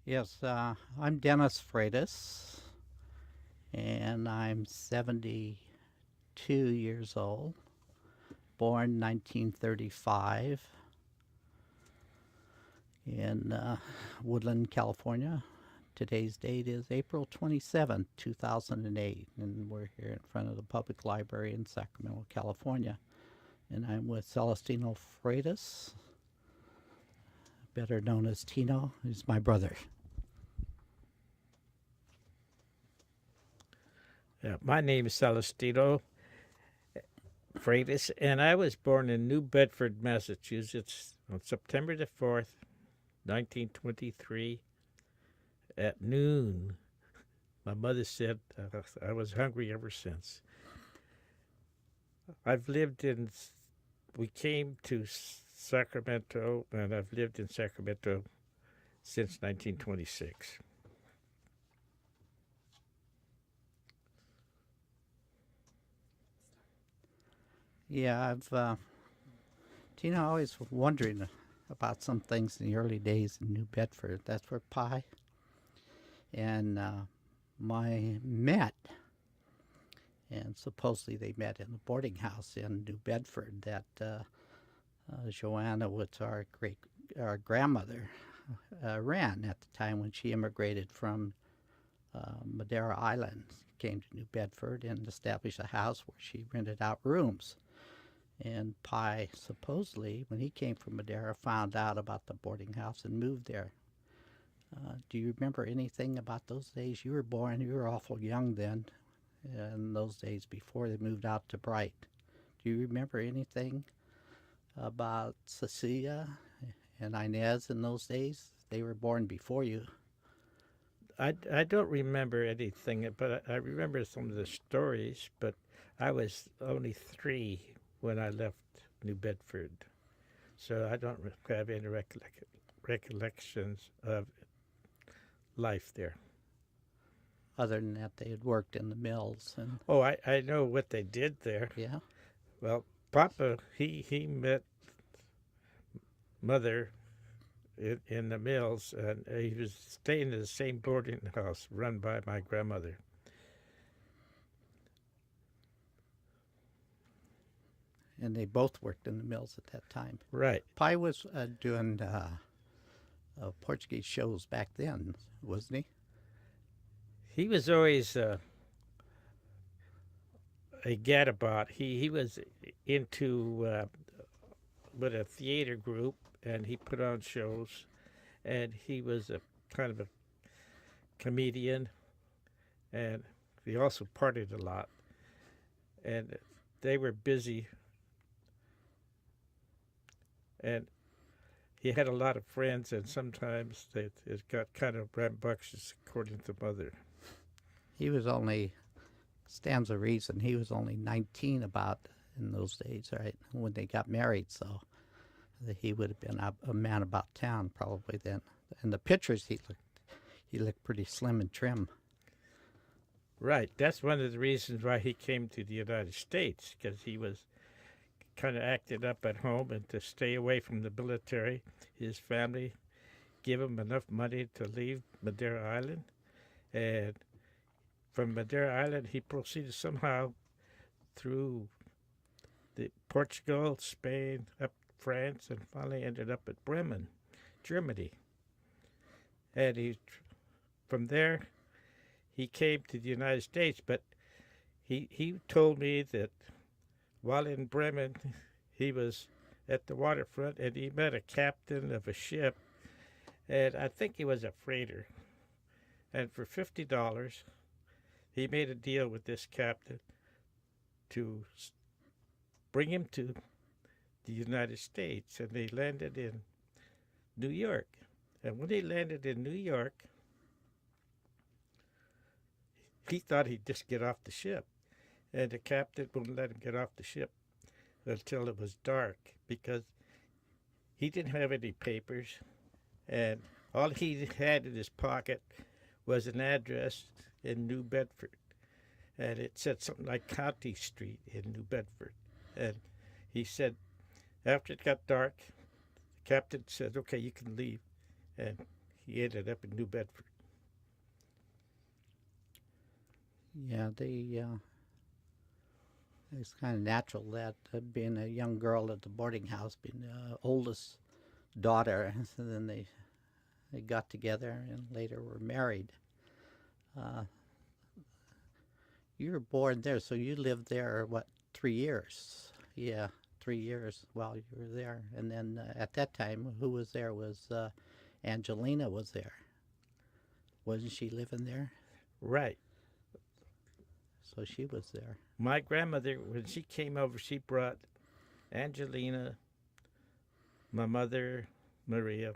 Yes, I'm Dennis Freitas, and I'm 72 years old, born 1935 in Woodland, California. Today's date is April 27th, 2008, and we're here in front of the Public Library in Sacramento, California. And I'm with Celestino Freitas, better known as Tino, who's my brother. My name is Celestino Freitas, and I was born in New Bedford, Massachusetts on September the 4th, 1923, at noon. My mother said I was hungry ever since. I've lived in, we came to Sacramento, and I've lived in Sacramento since 1926. Yeah, Tina, always wondering about some things in the early days in New Bedford. That's where Pi and my met, and supposedly they met in a boarding house in New Bedford that Joanna was our grandmother ran at the time when she immigrated from Madeira Island, came to New Bedford and established a house where she rented out rooms. And Pi, supposedly, when he came from Madeira, found out about the boarding house and moved there. Do you remember anything about those days? You were born, you were awful young then, in those days before they moved out to Bright. Do you remember anything about Cecilia and Inez in those days? They were born before you. I don't remember anything, but I remember some of the stories, but I was only 3 when I left New Bedford. So I don't have any recollections of life there. Other than that, they had worked in the mills and Oh, I know what they did there. yeah. Well, Papa, he met Mother in the mills, and he was staying in the same boarding house run by my grandmother. And they both worked in the mills at that time. Right. Pi was doing Portuguese shows back then, wasn't he? He was always a gadabout. He was into with a theater group, and he put on shows, and he was a kind of a comedian, and he also partied a lot, and they were busy, and he had a lot of friends, and sometimes it got kind of rambunctious, according to Mother. He was only, stands a reason, he was only 19 about in those days, right, when they got married, so he would have been a man about town probably then. In the pictures, he looked pretty slim and trim. Right. That's one of the reasons why he came to the United States, because he was kind of acted up at home and to stay away from the military. His family gave him enough money to leave Madeira Island. And from Madeira Island, he proceeded somehow through Portugal, Spain, up France, and finally ended up at Bremen, Germany. And from there, he came to the United States, but he told me that while in Bremen, he was at the waterfront and he met a captain of a ship, and I think he was a freighter. And for $50, he made a deal with this captain to bring him to the United States, and they landed in New York. And when they landed in New York, he thought he'd just get off the ship. And the captain wouldn't let him get off the ship until it was dark because he didn't have any papers. And all he had in his pocket was an address in New Bedford. And it said something like County Street in New Bedford. And he said, after it got dark, the captain said, okay, you can leave. And he ended up in New Bedford. Yeah, it's kind of natural that being a young girl at the boarding house, being the oldest daughter, and then they got together and later were married. Uh, you were born there, so you lived there, what, 3 years? Yeah, 3 years while you were there. And then at that time, who was there was Angelina was there. Wasn't she living there? Right. So she was there. My grandmother, when she came over, she brought Angelina, my mother, Maria,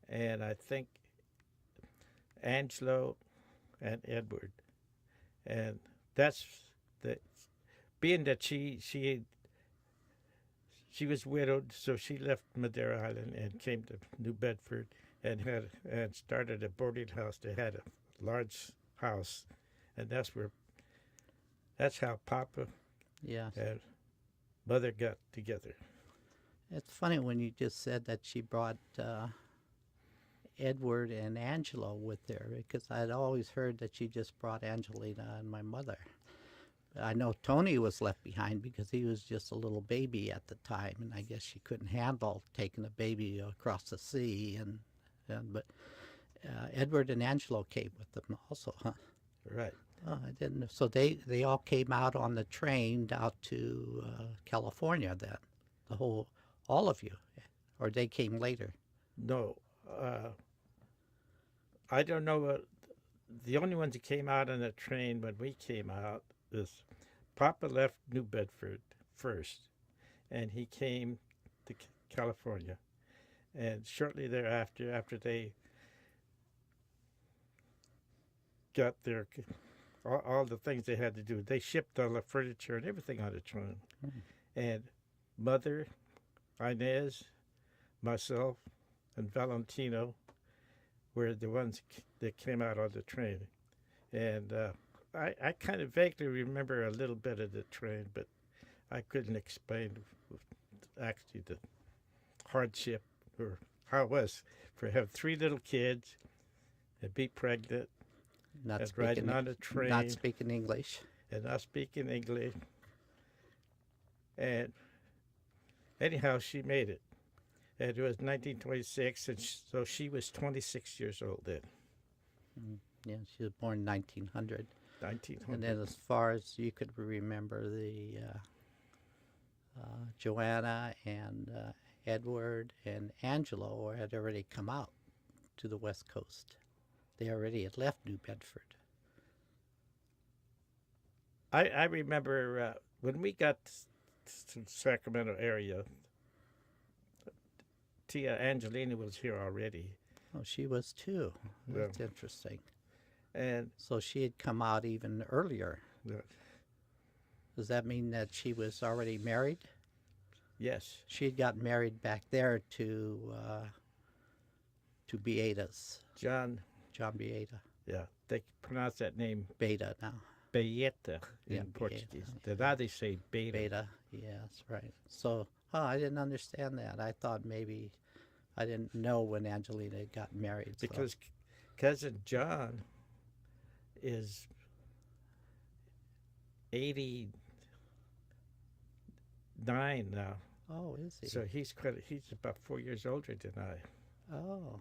and I think Angelo and Edward. And that's the being that she was widowed, so she left Madeira Island and came to New Bedford and started a boarding house. They had a large house, and that's how Papa Yes. and Mother got together. It's funny when you just said that she brought Edward and Angelo with her, because I'd always heard that she just brought Angelina and my mother. I know Tony was left behind because he was just a little baby at the time, and I guess she couldn't handle taking a baby across the sea. But Edward and Angelo came with them also, huh? Right. Oh, I didn't know. So they all came out on the train out to California then, all of you, or they came later? No, I don't know what. The only ones that came out on the train when we came out is Papa left New Bedford first, and he came to California, and shortly thereafter, after they got their all the things they had to do, they shipped all the furniture and everything on the train, and Mother, Inez, myself, and Valentino were the ones that came out on the train. And I kind of vaguely remember a little bit of the train, but I couldn't explain actually the hardship or how it was for have 3 little kids and be pregnant Not and riding on a train. Not speaking English. And not speaking English. And anyhow, she made it. And it was 1926, and so she was 26 years old then. Yeah, she was born 1900. 1900. And then as far as you could remember, the Joanna and Edward and Angelo had already come out to the West Coast. They already had left New Bedford. I remember when we got to Sacramento area, Tia Angelina was here already. Oh, she was too. That's interesting. And so she had come out even earlier. Does that mean that she was already married? Yes. She had gotten married back there to Beatas. John Beata. Yeah, they pronounce that name Beta now. Beata in Portuguese. Okay. Now they say Beta. Beta, yeah, that's right. So, I didn't understand that. I thought maybe I didn't know when Angelina got married. Because cousin John is 89 now. Oh, is he? So he's about 4 years older than I. Oh.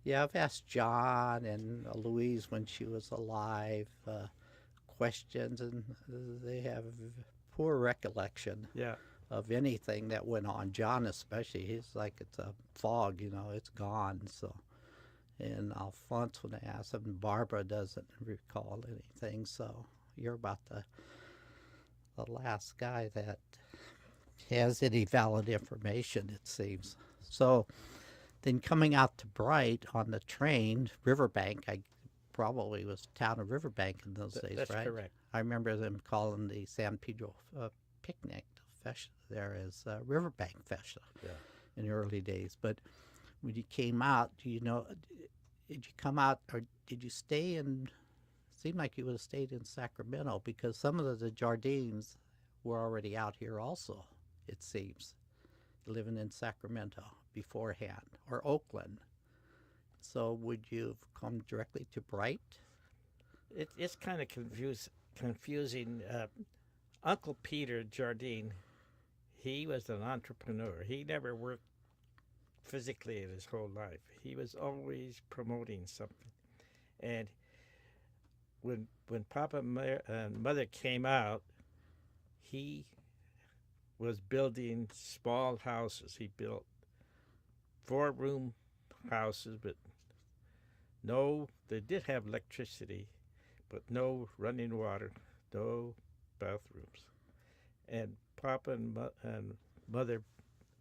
Yeah, I've asked John and Louise when she was alive questions, and they have poor recollection of anything that went on. John especially, he's like it's a fog, it's gone. So, and Alphonse, when I asked him, Barbara doesn't recall anything. So you're about the last guy that has any valid information, it seems. So then coming out to Bright on the train, Riverbank, I probably was town of Riverbank in those days, that's right? That's correct. I remember them calling the San Pedro picnic festa there as Riverbank Festa in the early days. But when you came out, did you come out or did you stay in, it seemed like you would have stayed in Sacramento because some of the Jardines were already out here also, it seems, living in Sacramento beforehand, or Oakland. So would you have come directly to Bright? It's kind of confusing. Uncle Peter Jardine, he was an entrepreneur. He never worked physically in his whole life. He was always promoting something. And when Papa and Mother came out, he was building small houses. He built 4-room houses, but they did have electricity, but no running water, no bathrooms. And Papa and Mother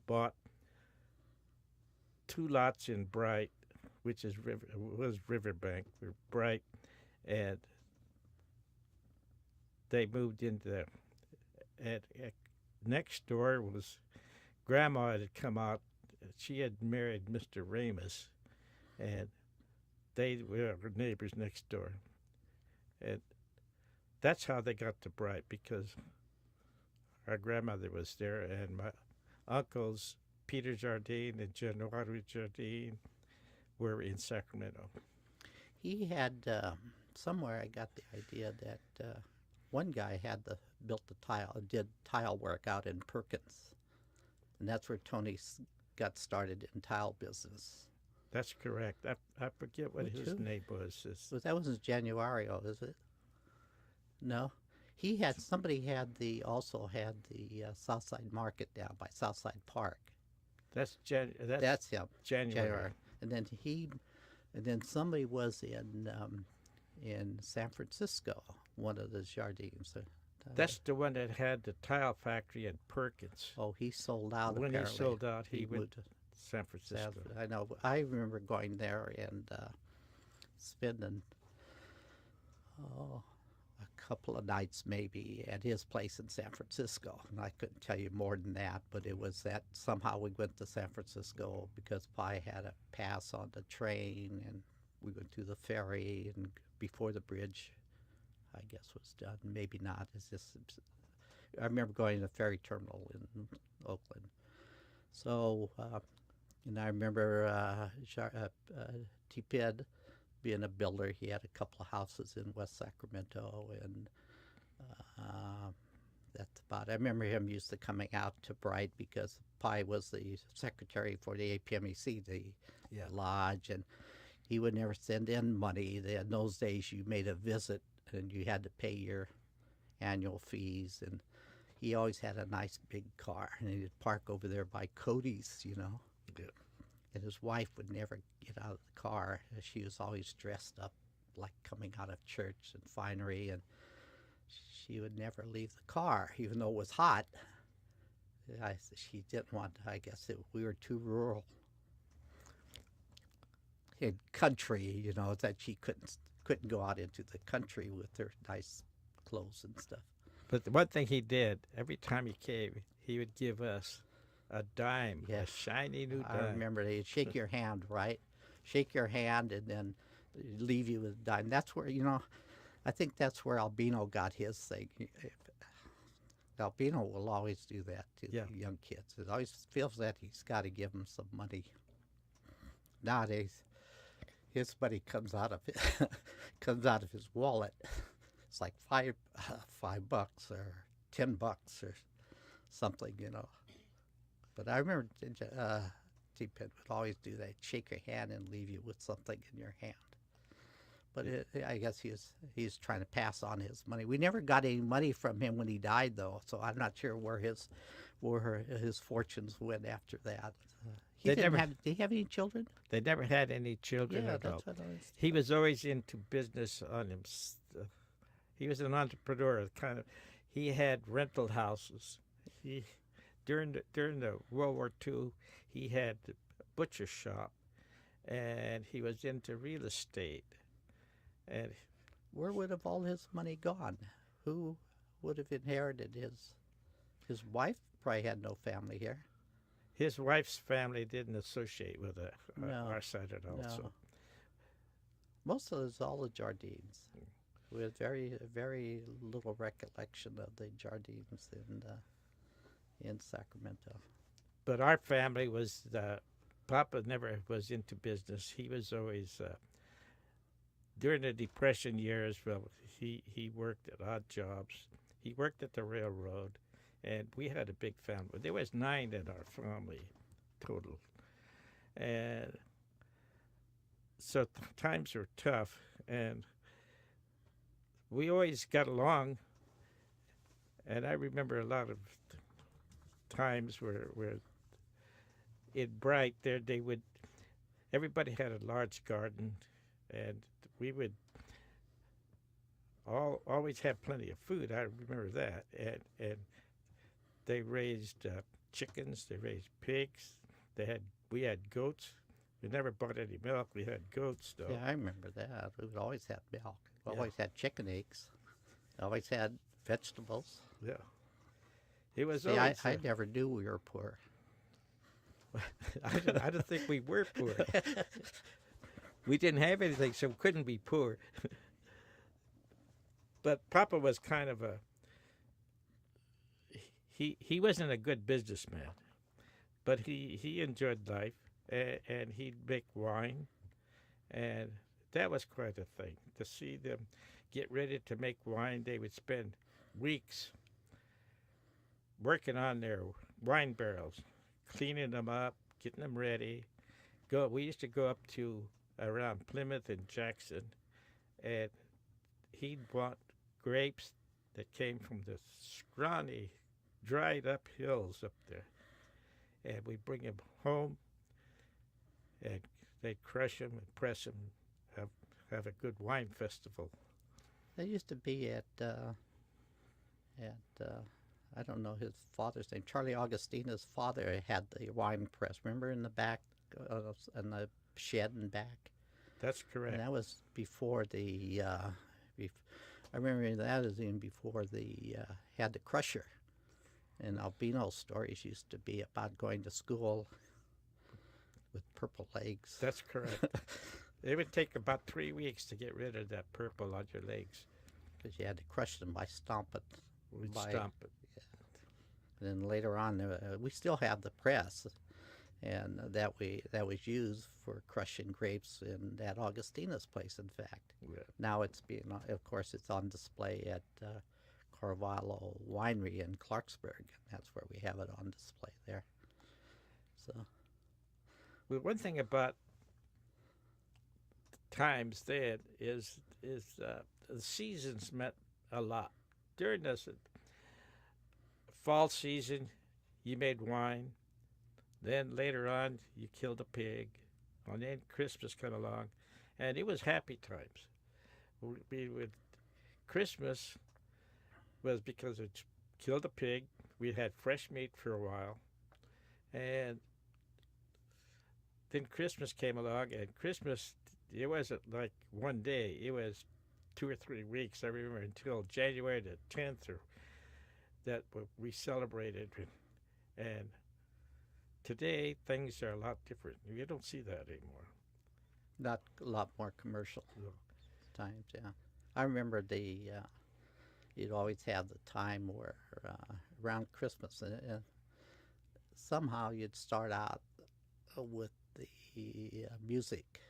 bought 2 lots in Bright, which was Riverbank, Bright, and they moved into there. And next door was Grandma had come out. She had married Mr. Ramus, and they were neighbors next door. And that's how they got to Bright, because our grandmother was there, and my uncles, Peter Jardine and January Jardine, were in Sacramento. He had, somewhere I got the idea that one guy did tile work out in Perkins. And that's where Tony got started in tile business. That's correct. I forget what his name was. That wasn't Januario, is it? No. Somebody also had the Southside Market down by Southside Park. That's him. January. And then somebody was in San Francisco, one of the Jardines. That's the one that had the tile factory in Perkins. Oh, he sold out. When apparently. He sold out, he went moved to San Francisco. I know. I remember going there and spending a couple of nights maybe at his place in San Francisco. And I couldn't tell you more than that, but it was that somehow we went to San Francisco because Pi had a pass on the train, and we went to the ferry, and before the bridge, I guess, was done. Maybe not. I remember going to the ferry terminal in Oakland. So, and I remember T-Pid being a builder. He had a couple of houses in West Sacramento, and that's about it. I remember him used to coming out to Bright because Pi was the secretary for the APMEC, the lodge, and he would never send in money. In those days, you made a visit, and you had to pay your annual fees, and he always had a nice big car, and he'd park over there by Cody's, Yeah. And his wife would never get out of the car. She was always dressed up like coming out of church and finery, and she would never leave the car, even though it was hot. She didn't want, I guess we were too rural in country, that she couldn't go out into the country with her nice clothes and stuff. But the one thing he did, every time he came, he would give us a dime, a shiny new dime. I remember they'd shake your hand, right? Shake your hand and then leave you with a dime. That's where, I think that's where Albino got his thing. Albino will always do that to the young kids. It always feels that he's got to give them some money. Nowadays, his money comes out of his wallet. It's like $5 or $10 or something, But I remember T-Pid would always do that, shake your hand and leave you with something in your hand. But I guess he's trying to pass on his money. We never got any money from him when he died, though, so I'm not sure where his fortunes went after that. Did he have any children? They never had any children at all. He was always into business on him. He was an entrepreneur, He had rental houses. During the World War II, he had a butcher shop, and he was into real estate. And where would have all his money gone? Who would have inherited his wife? Probably had no family here. His wife's family didn't associate with our side at all. No. So. Most of it is all the Jardines, with very, very little recollection of the Jardines in Sacramento. But our family was Papa never was into business. He was always during the Depression years. Well, he worked at odd jobs. He worked at the railroad, and we had a big family. There was 9 in our family total, and so times were tough, and we always got along. And I remember a lot of times where in Bright there they would everybody had a large garden, and we would always have plenty of food. I remember that, and they raised chickens, they raised pigs, we had goats. We never bought any milk. We had goats though. Yeah, I remember that. We would always have milk. We Yeah. always had chicken eggs. Always had vegetables. Yeah, it was See, always. I never knew we were poor. I don't think we were poor. We didn't have anything, so we couldn't be poor. But Papa was kind of he wasn't a good businessman, but he enjoyed life, and he'd make wine, and that was quite a thing. To see them get ready to make wine, they would spend weeks working on their wine barrels, cleaning them up, getting them ready. We used to go up to around Plymouth and Jackson, and he'd want grapes that came from the scrawny, dried up hills up there. And we'd bring them home, and they'd crush them and press them, have a good wine festival. They used to be at I don't know his father's name. Charlie Augustina's father had the wine press. Remember in the back, in the shed in back. That's correct. And that was before the. I remember that was even before the had the crusher. And Albino's stories used to be about going to school with purple legs. That's correct. It would take about 3 weeks to get rid of that purple on your legs. Because you had to crush them by stomping. We'd stomp it. And then later on, we still have the press, and that was used for crushing grapes in that Augustina's place. In fact, Yeah. now it's being, of course, it's on display at Carvalho Winery in Clarksburg. That's where we have it on display there. So, Well, one thing about times then is the seasons meant a lot. During the fall season, you made wine. Then later on, you killed a pig. And then Christmas came along, and it was happy times. Christmas was because it killed a pig. We had fresh meat for a while, and then Christmas came along, and Christmas, it wasn't like one day. It was 2 or 3 weeks. I remember until January the 10th, or that we celebrated. And today things are a lot different. You don't see that anymore. not a lot more commercial No. times. Yeah, I remember you'd always have the time where around Christmas, and somehow you'd start out with the music,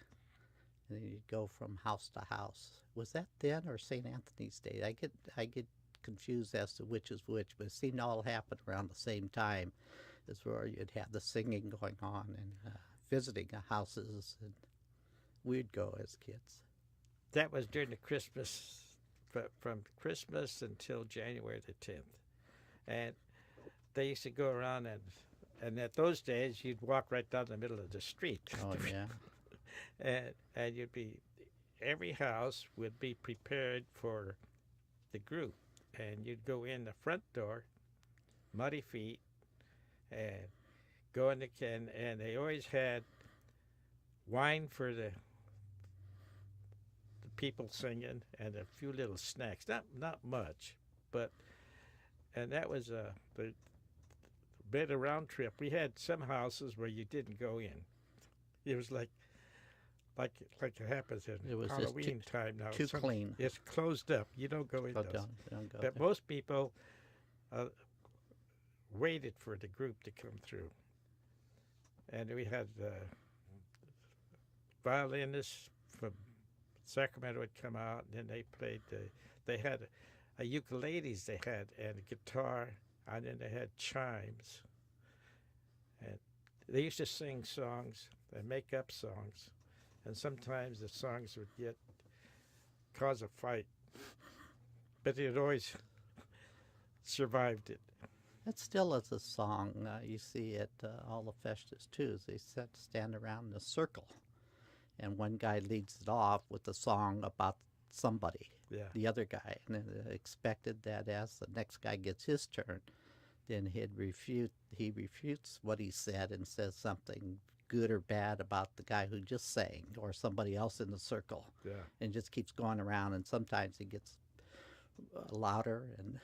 and then you'd go from house to house. Was that then or St. Anthony's Day? I get confused as to which is which, but it seemed to all happen around the same time. Is where you'd have the singing going on and visiting houses, and we'd go as kids. That was during the Christmas, from Christmas until January the 10th. And they used to go around, and at those days, you'd walk right down the middle of the street. Oh, yeah. and every house would be prepared for the group. And you'd go in the front door, muddy feet, and go in the can, and they always had wine for the people singing, and a few little snacks. Not much, but and that was the bit around trip. We had some houses where you didn't go in. It was like it happens in It was Halloween time now. Too clean. It's closed up. You don't go in Go those. down. Don't go But there. most people waited for the group to come through. and we had violinists from Sacramento would come out, and then they played. They had a ukuleles they had, and a guitar, and then they had chimes, and they used to sing songs and make up songs, and sometimes the songs would get cause a fight, but it always survived it. It still is a song. You see at all the festas too. They stand around in a circle, and one guy leads it off with a song about somebody, Yeah, the other guy, and then expected that as the next guy gets his turn, then he refutes what he said and says something good or bad about the guy who just sang or somebody else in the circle, yeah. and just keeps going around. And sometimes he gets louder and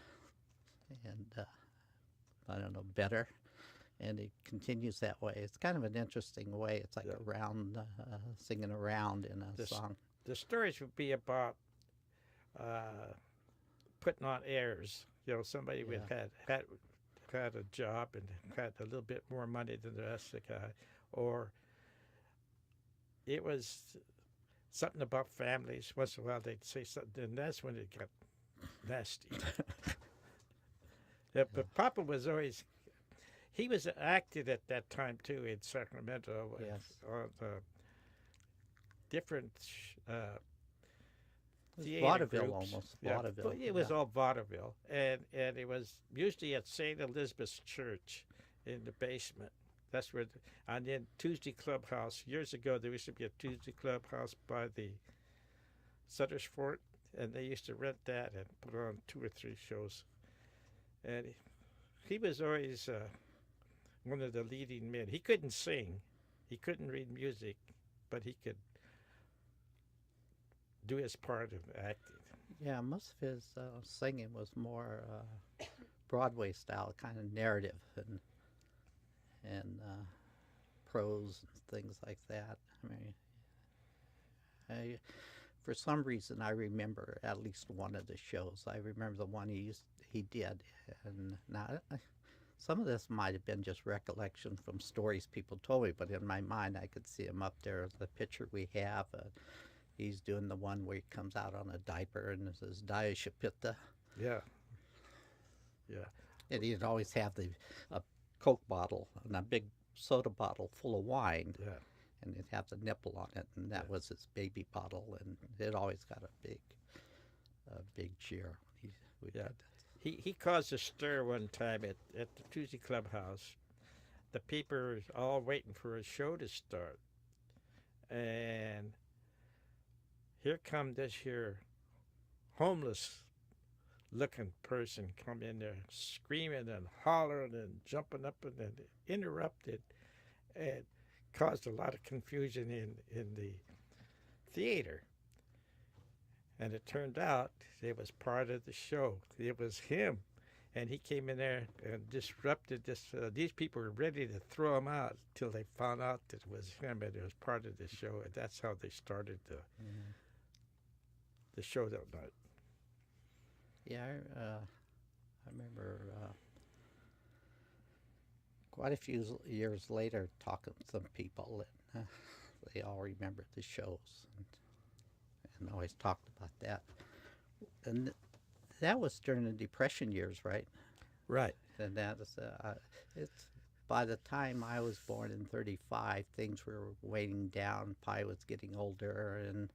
I don't know, better, and it continues that way. It's kind of an interesting way. It's like Yeah. a round, singing around in a This- song. The stories would be about putting on airs. You know, somebody would had a job and had a little bit more money than the rest of the guy, or it was something about families. Once in a while, they'd say something, and that's when it got nasty. Yeah, but Papa was always. He was acted at that time too in Sacramento. Yes. On different It was theater vaudeville groups. almost. Yeah, Vaudeville. but it was yeah. all vaudeville, and it was usually at St. Elizabeth's Church in the basement. That's where, and then Tuesday Clubhouse. Years ago, there used to be a Tuesday Clubhouse by the Sutter's Fort, and they used to rent that and put on 2 or 3 shows. And he was always one of the leading men. He couldn't sing, he couldn't read music, but he could do his part of acting. Yeah, most of his singing was more Broadway style, kind of narrative and prose and things like that. I mean, for some reason, I remember at least one of the shows. I remember the one he did, and now some of this might have been just recollection from stories people told me, but in my mind, I could see him up there. The picture we have, he's doing the one where he comes out on a diaper and it says Diashapita, Yeah, yeah, and he'd always have a Coke bottle and a big soda bottle full of wine, yeah. and it'd have the nipple on it, and that was his baby bottle, and it always got a big cheer. We Yeah. did that. He caused a stir one time at the Tuesday Clubhouse. The people were all waiting for a show to start, and here come this here homeless looking person come in there screaming and hollering and jumping up and interrupted and caused a lot of confusion in the theater. And it turned out it was part of the show. It was him. And he came in there and disrupted this. These people were ready to throw him out till they found out that it was him and it was part of the show. And that's how they started the show that night. Yeah, I remember quite a few years later talking to some people, and they all remembered the shows and always talked about that. And that was during the Depression years, right? Right. And that is, it's by the time I was born in '35, things were weighing down. Pi was getting older, and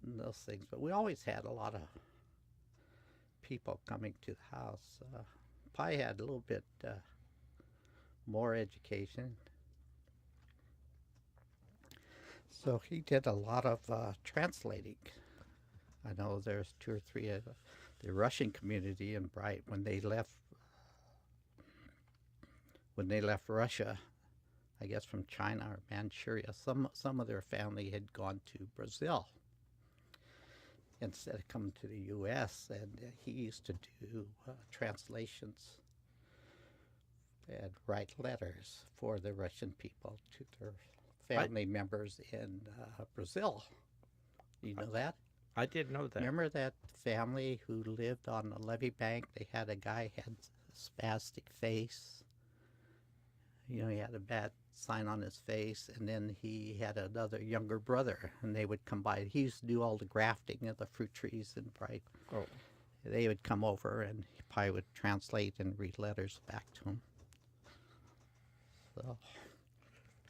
those things. But we always had a lot of people coming to the house. Pi had a little bit more education, so he did a lot of translating. I know there's 2 or 3 of the Russian community in Bright when they left Russia, I guess from China or Manchuria. Some of their family had gone to Brazil instead of coming to the U.S., and he used to do translations and write letters for the Russian people to their family members in Brazil. You know that? I didn't know that. Remember that family who lived on the levee bank? They had a guy had a spastic face. he had a bad sign on his face, and then he had another younger brother, and they would come by. He used to do all the grafting of the fruit trees in Bright. Oh, They would come over, and he probably would translate and read letters back to him. So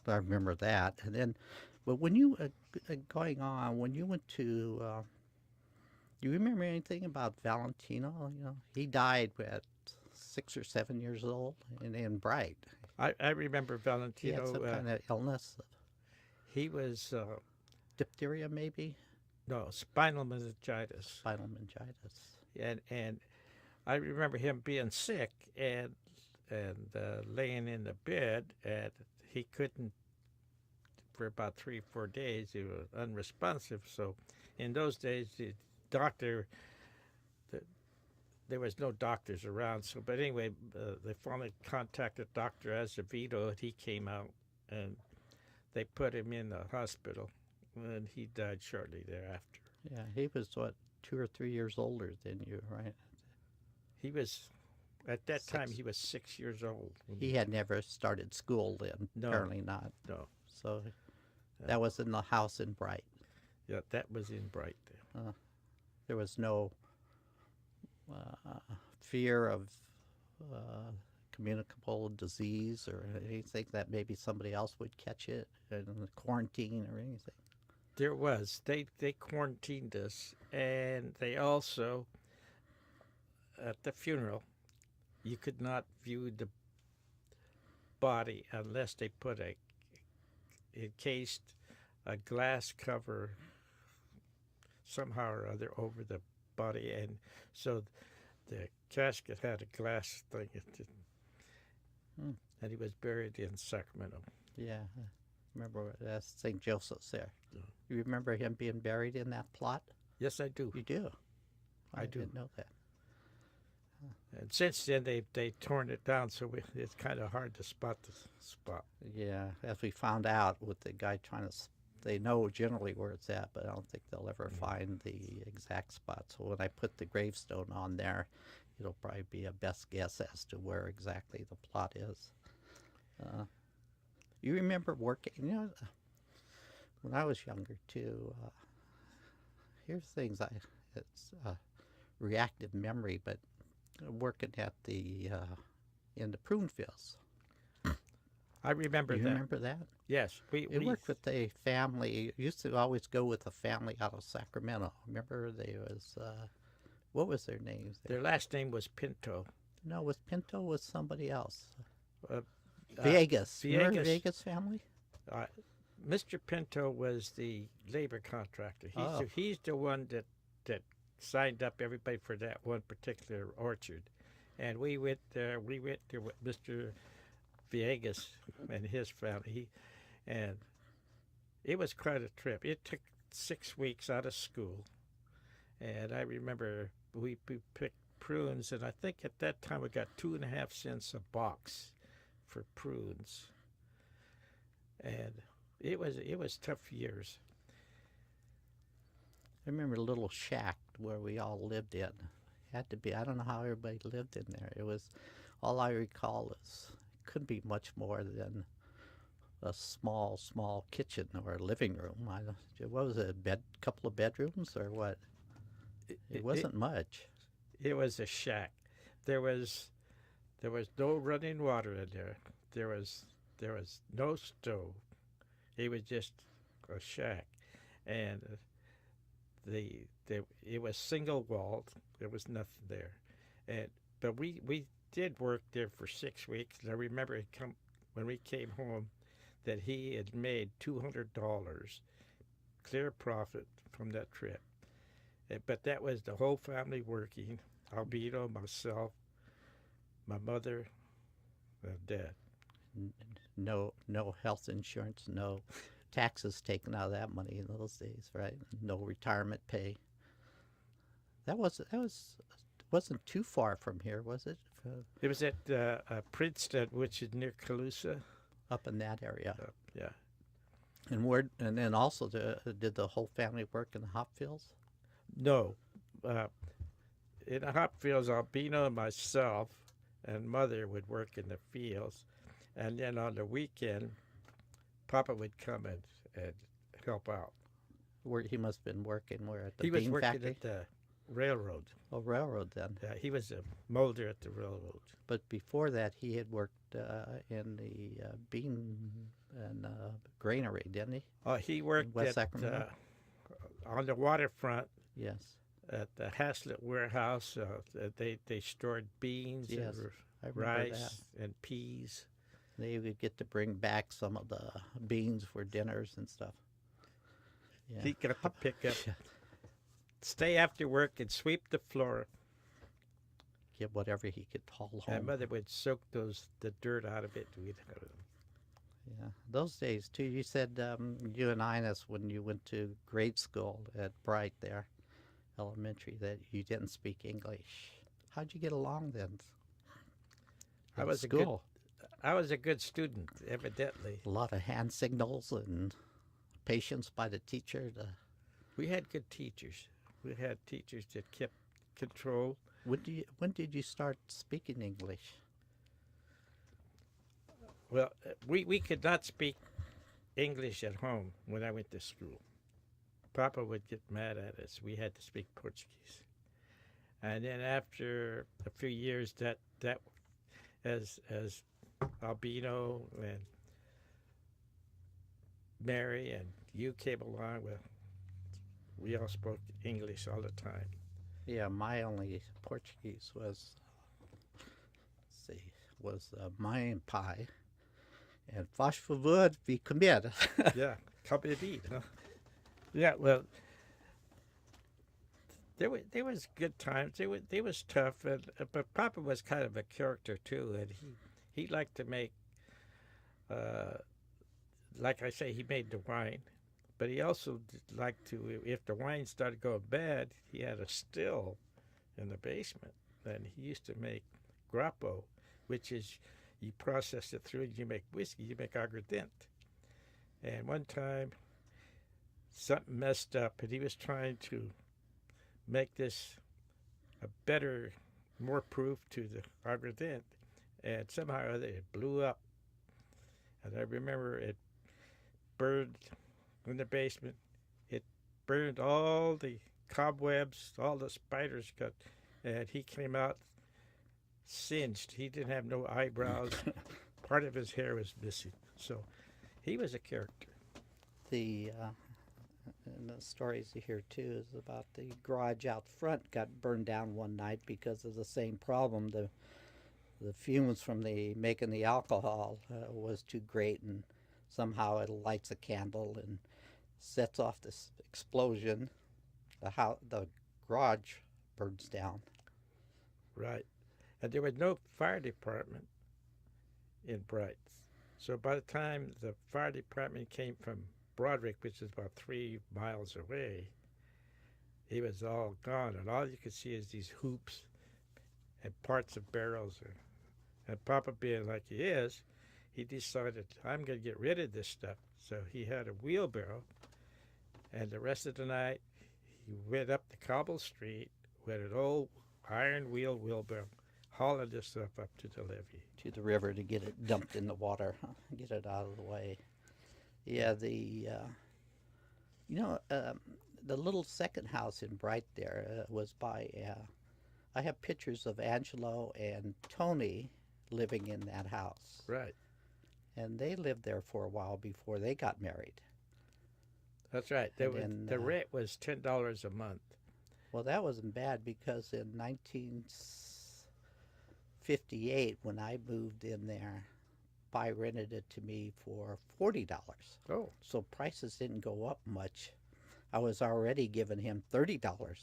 I remember that. And then, but when you going on, when you went to, do you remember anything about Valentino? He died at 6 or 7 years old, and in Bright. I remember He Valentino. had some kind of illness, He was diphtheria maybe, no, spinal meningitis, spinal meningitis. and I remember him being sick and laying in the bed, and he couldn't for about 3 or 4 days. He was unresponsive. So in those days, the doctor. There was no doctors around, but anyway, they finally contacted Dr. Azevedo, and he came out, and they put him in the hospital, and he died shortly thereafter. Yeah, he was, what, 2 or 3 years older than you, right? He was, at that time, 6. he was 6 years old. He had never started school then, No. apparently not. No. So that was in the house in Bright. Yeah, that was in Bright. There was no fear of communicable disease or anything that maybe somebody else would catch it in quarantine or anything. There was. They quarantined us, and they also, at the funeral, you could not view the body unless they put encased a glass cover somehow or other over the body, and so the casket had a glass thing, and he was buried in Sacramento. Yeah, remember that's St. Joseph's there. Yeah. You remember him being buried in that plot? Yes, I do. You do? I do. Didn't know that. And since then, they torn it down, so it's kind of hard to spot the spot. Yeah, as we found out with the guy trying to, they know generally where it's at, but I don't think they'll ever find the exact spot. So when I put the gravestone on there, it'll probably be a best guess as to where exactly the plot is. You remember working, when I was younger too, here's things it's a reactive memory, but working at in the prune fields. I remember You that. remember that? Yes, We worked with a family. Used to always go with a family out of Sacramento. Remember, there was what was their names? Their last name was Pinto. No, was Pinto was somebody else. Uh, Vegas. Remember Viegas. Vegas family? Mr. Pinto was the labor contractor. He's the one that signed up everybody for that one particular orchard, and we went there. We went there with Mr. Viegas and his family, and it was quite a trip. It took 6 weeks out of school, and I remember we picked prunes, and I think at that time we got 2.5 cents a box for prunes, and it was tough years. I remember a little shack where we all lived in. Had to be. I don't know how everybody lived in there. It was, all I recall is it couldn't be much more than a small kitchen or a living room. What was it? Couple of bedrooms or what? It wasn't much. It was a shack. There was no running water in there. There was no stove. It was just a shack, and it was single walled. There was nothing there, but we did work there for 6 weeks. And I remember when we came home that he had made $200 clear profit from that trip. But that was the whole family working: Albino, myself, my mother, and Dad. No health insurance, no taxes taken out of that money in those days, right? No retirement pay. That wasn't too far from here, was it? It was at Princeton, which is near Calusa. Up in that area. Yeah. And then also did the whole family work in the hop fields? No. In the hop fields, Albino and myself and Mother would work in the fields. And then on the weekend, Papa would come and help out. Where he must have been working where at the He was bean working factory? at the railroad. Oh, railroad then. He was a molder at the railroad. But before that, he had worked in the bean and granary, didn't he? Oh, he worked West at Sacramento? on the waterfront Yes. at the Haslett warehouse. They stored beans Yes, and I remember rice and peas. that. They would get to bring back some of the beans for dinners and stuff. Yeah. He got to pick up, stay after work and sweep the floor. Get whatever he could haul home. And Mother would soak the dirt out of it. Yeah, those days too. You said you and Ines, when you went to grade school at Bright there, elementary, that you didn't speak English. How'd you get along then? I At was school. I was a good student, evidently. A lot of hand signals and patience by the teacher. We had good teachers. We had teachers that kept control. When did you start speaking English? Well, we could not speak English at home when I went to school. Papa would get mad at us. We had to speak Portuguese. And then after a few years, that as Albino and Mary and you came along, well, we all spoke English all the time. Yeah, my only Portuguese was, mãe, pai, and faz favor de comer. Yeah, come indeed, huh? Yeah, well, there was good times. They was tough, but Papa was kind of a character too, and he liked to make, like I say, he made the wine, but he also liked to, if the wine started going bad, he had a still in the basement, and he used to make grappo, which is you process it through and you make whiskey, you make aguardiente. And one time, something messed up, and he was trying to make this a better, more proof to the aguardiente, and somehow or other it blew up. And I remember it burned in the basement. It burned all the cobwebs, all the spiders got, and he came out singed. He didn't have no eyebrows. Part of his hair was missing. So he was a character. And the stories you hear too is about the garage out front got burned down one night because of the same problem. The fumes from making the alcohol was too great, and somehow it lights a candle and sets off this explosion. The garage burns down. Right. And there was no fire department in Bright. So by the time the fire department came from Broderick, which is about 3 miles away, it was all gone. And all you could see is these hoops and parts of barrels. And Papa, being like he is, he decided, I'm going to get rid of this stuff. So he had a wheelbarrow. And the rest of the night, he went up the cobble street with an old iron wheelbarrow, hauling this stuff up to the levee. To the river to get it dumped in the water, get it out of the way. Yeah, the little second house in Bright there was by, I have pictures of Angelo and Tony living in that house. Right. And they lived there for a while before they got married. That's right. The rent was $10 a month. Well, that wasn't bad because in 1958, when I moved in there, Pi rented it to me for $40. Oh. So prices didn't go up much. I was already giving him $30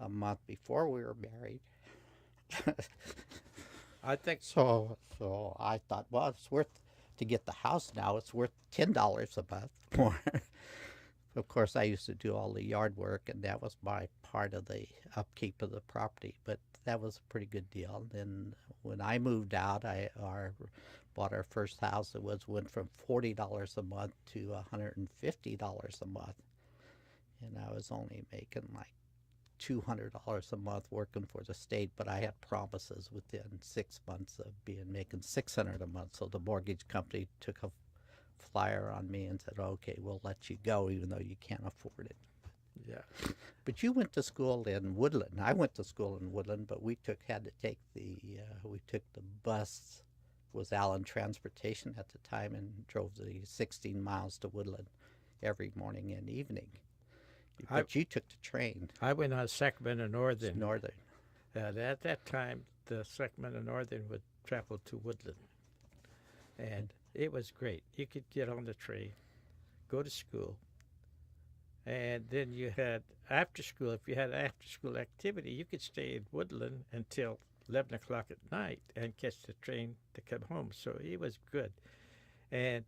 a month before we were married. I think So I thought, well, it's worth, to get the house now, it's worth $10 a month more. Of course, I used to do all the yard work, and that was my part of the upkeep of the property, but that was a pretty good deal. Then when I moved out, bought our first house. It went from $40 a month to $150 a month, and I was only making like $200 a month working for the state, but I had promises within 6 months of making $600 a month. So the mortgage company took a flyer on me and said, "Okay, we'll let you go, even though you can't afford it." Yeah. But you went to school in Woodland. I went to school in Woodland, but we had to take we took the bus. Was Allen Transportation at the time, and drove the 16 miles to Woodland every morning and evening. But you took the train. I went on Sacramento Northern. Northern. At that time, the Sacramento Northern would travel to Woodland. And it was great. You could get on the train, go to school, and then you had after school. If you had after school activity, you could stay in Woodland until 11 o'clock at night and catch the train to come home. So it was good. And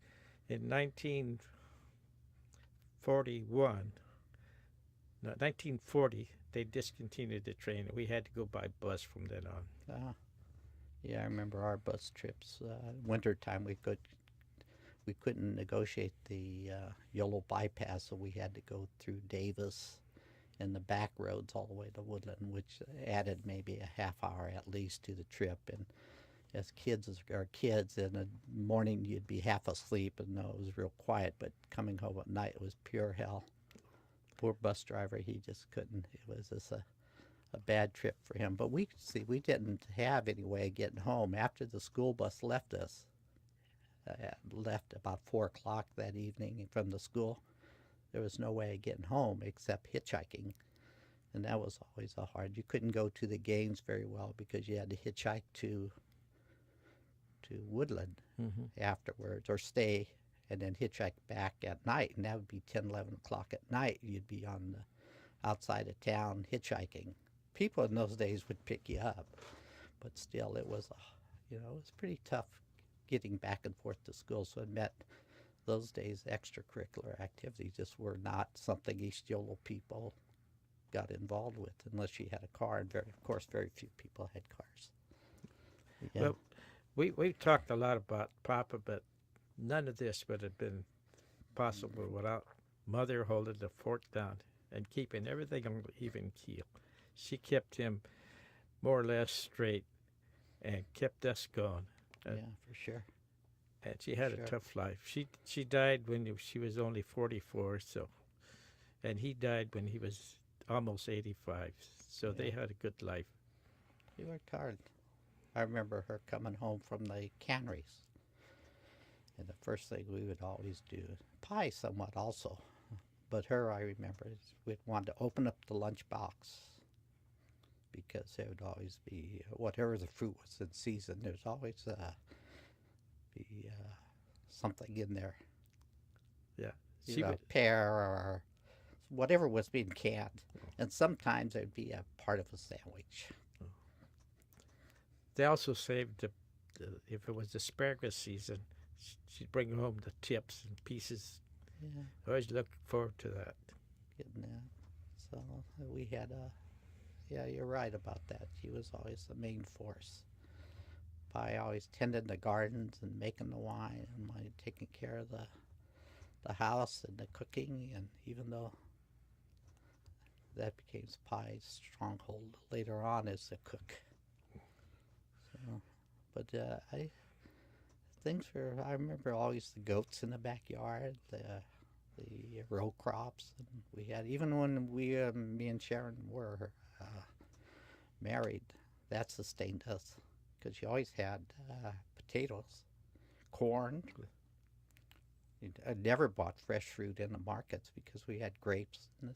in 1940, they discontinued the train. We had to go by bus from then on. Yeah, I remember our bus trips. Wintertime, we couldn't negotiate the Yolo bypass, so we had to go through Davis and the back roads all the way to Woodland, which added maybe a half hour at least to the trip. And as kids in the morning, you'd be half asleep, and no, it was real quiet. But coming home at night, it was pure hell. Poor bus driver, he just couldn't. It was just a bad trip for him. But we didn't have any way of getting home after the school bus left us. Left about 4 o'clock that evening from the school. There was no way of getting home except hitchhiking, and that was always hard. You couldn't go to the games very well because you had to hitchhike to Woodland afterwards, or stay and then hitchhike back at night, and that would be 10, 11 o'clock at night. You'd be on the outside of town hitchhiking. People in those days would pick you up, but still, it was it was pretty tough getting back and forth to school. So it meant those days extracurricular activities just were not something East Yolo people got involved with unless you had a car, and of course very few people had cars. Yeah. Well, we've talked a lot about Papa, but none of this would have been possible without Mother holding the fort down and keeping everything on even keel. She kept him more or less straight and kept us going. Yeah, for sure. And she had a tough life. She died when she was only 44, and he died when he was almost 85. So they had a good life. He worked hard. I remember her coming home from the canneries, and the first thing we would always do, pie somewhat also, but her, I remember, we'd want to open up the lunch box because there would always be, whatever the fruit was in season, there's always be something in there. Yeah. A pear or whatever was being canned. And sometimes there'd be a part of a sandwich. They also saved, if it was asparagus season, she'd bring home the tips and pieces. Yeah. I always look forward to that. Getting that. So we had yeah, you're right about that. She was always the main force. I always tended the gardens and making the wine, and taking care of the house and the cooking, and even though that became Pie's stronghold later on as a cook. So, but I remember always the goats in the backyard, the row crops, and we had, even when me and Sharon were married, that sustained us. Because you always had potatoes, corn. I never bought fresh fruit in the markets because we had grapes and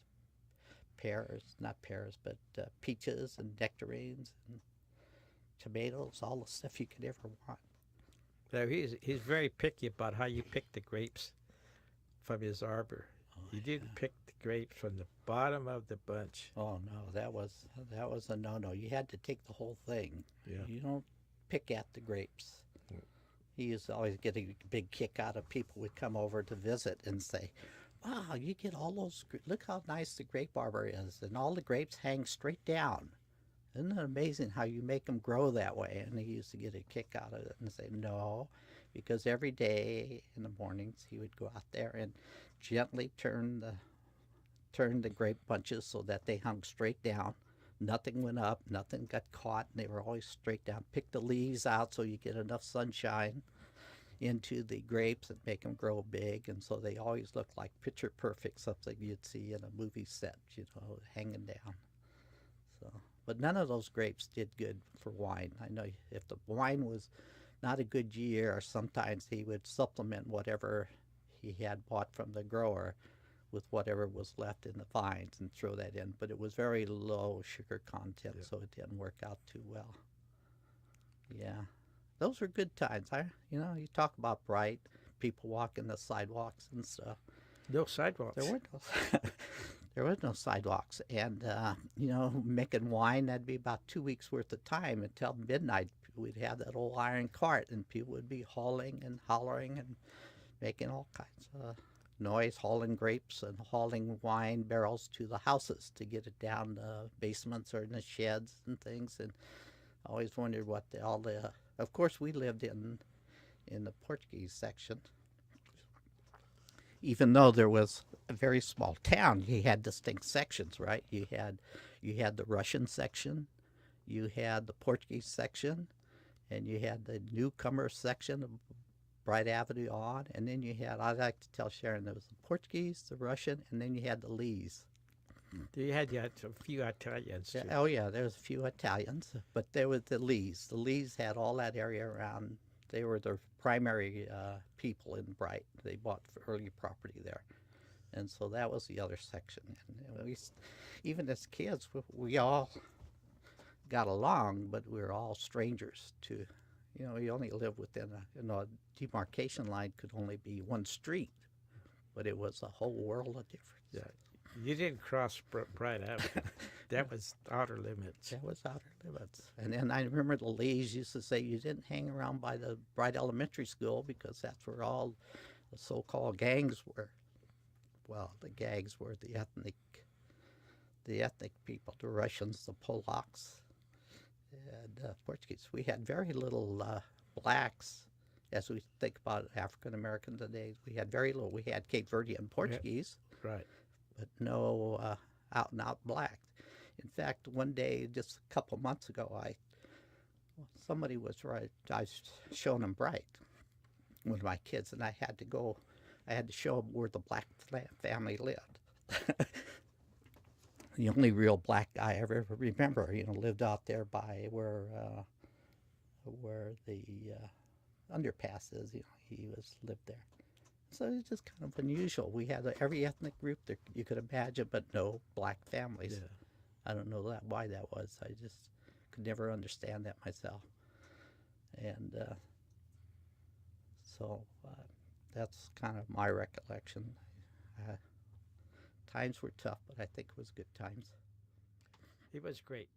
peaches and nectarines and tomatoes, all the stuff you could ever want. So he's very picky about how you pick the grapes from his arbor. You didn't pick the grapes from the bottom of the bunch. Oh no, that was a no-no. You had to take the whole thing. Yeah. You don't pick at the grapes. He used to always get a big kick out of people would come over to visit and say, "Wow, you get all those, look how nice the grape arbor is, and all the grapes hang straight down. Isn't it amazing how you make them grow that way?" And he used to get a kick out of it and say, "No," because every day in the mornings he would go out there and gently turn turned the grape bunches so that they hung straight down. Nothing went up, nothing got caught, and they were always straight down. Pick the leaves out so you get enough sunshine into the grapes and make them grow big, and so they always look like picture perfect, something you'd see in a movie set, hanging down. So, but none of those grapes did good for wine. I know if the wine was not a good year, sometimes he would supplement whatever he had bought from the grower with whatever was left in the vines and throw that in. But it was very low sugar content, so it didn't work out too well. Yeah. Those were good times. You talk about bright, people walking the sidewalks and stuff. No sidewalks. There were no, there was no sidewalks. And, making wine, that'd be about 2 weeks worth of time until midnight. We'd have that old iron cart, and people would be hauling and hollering and making all kinds of noise, hauling grapes and hauling wine barrels to the houses to get it down the basements or in the sheds and things. And I always wondered what of course, we lived in the Portuguese section. Even though there was a very small town, you had distinct sections, right? You had the Russian section, you had the Portuguese section, and you had the newcomer section of Bright Avenue on, and then you had, I like to tell Sharon, there was the Portuguese, the Russian, and then you had the Lees. You had a few Italians, too. Oh, yeah, there was a few Italians, but there was the Lees. The Lees had all that area around. They were the primary people in Bright. They bought early property there. And so that was the other section. And even as kids, we all got along, but we were all strangers to, you only lived within a demarcation line could only be one street, but it was a whole world of difference. Yeah. You didn't cross Bright Avenue. That was outer limits. That was outer limits. And then I remember the Lees used to say you didn't hang around by the Bright Elementary School because that's where all the so-called gangs were. Well, the gangs were the ethnic people, the Russians, the Polacks, and Portuguese. We had very little blacks, as we think about African American today. We had very little. We had Cape Verdean Portuguese. Yeah. Right. But no out-and-out black. In fact, one day, just a couple months ago, somebody was right. I was showing them Bright, one of my kids, and I had to show them where the black family lived. The only real black guy I ever remember, lived out there by where the underpass is. He lived there. So it's just kind of unusual. We had every ethnic group that you could imagine, but no black families. Yeah. I don't know why that was. I just could never understand that myself. And so that's kind of my recollection. Times were tough, but I think it was good times. It was great.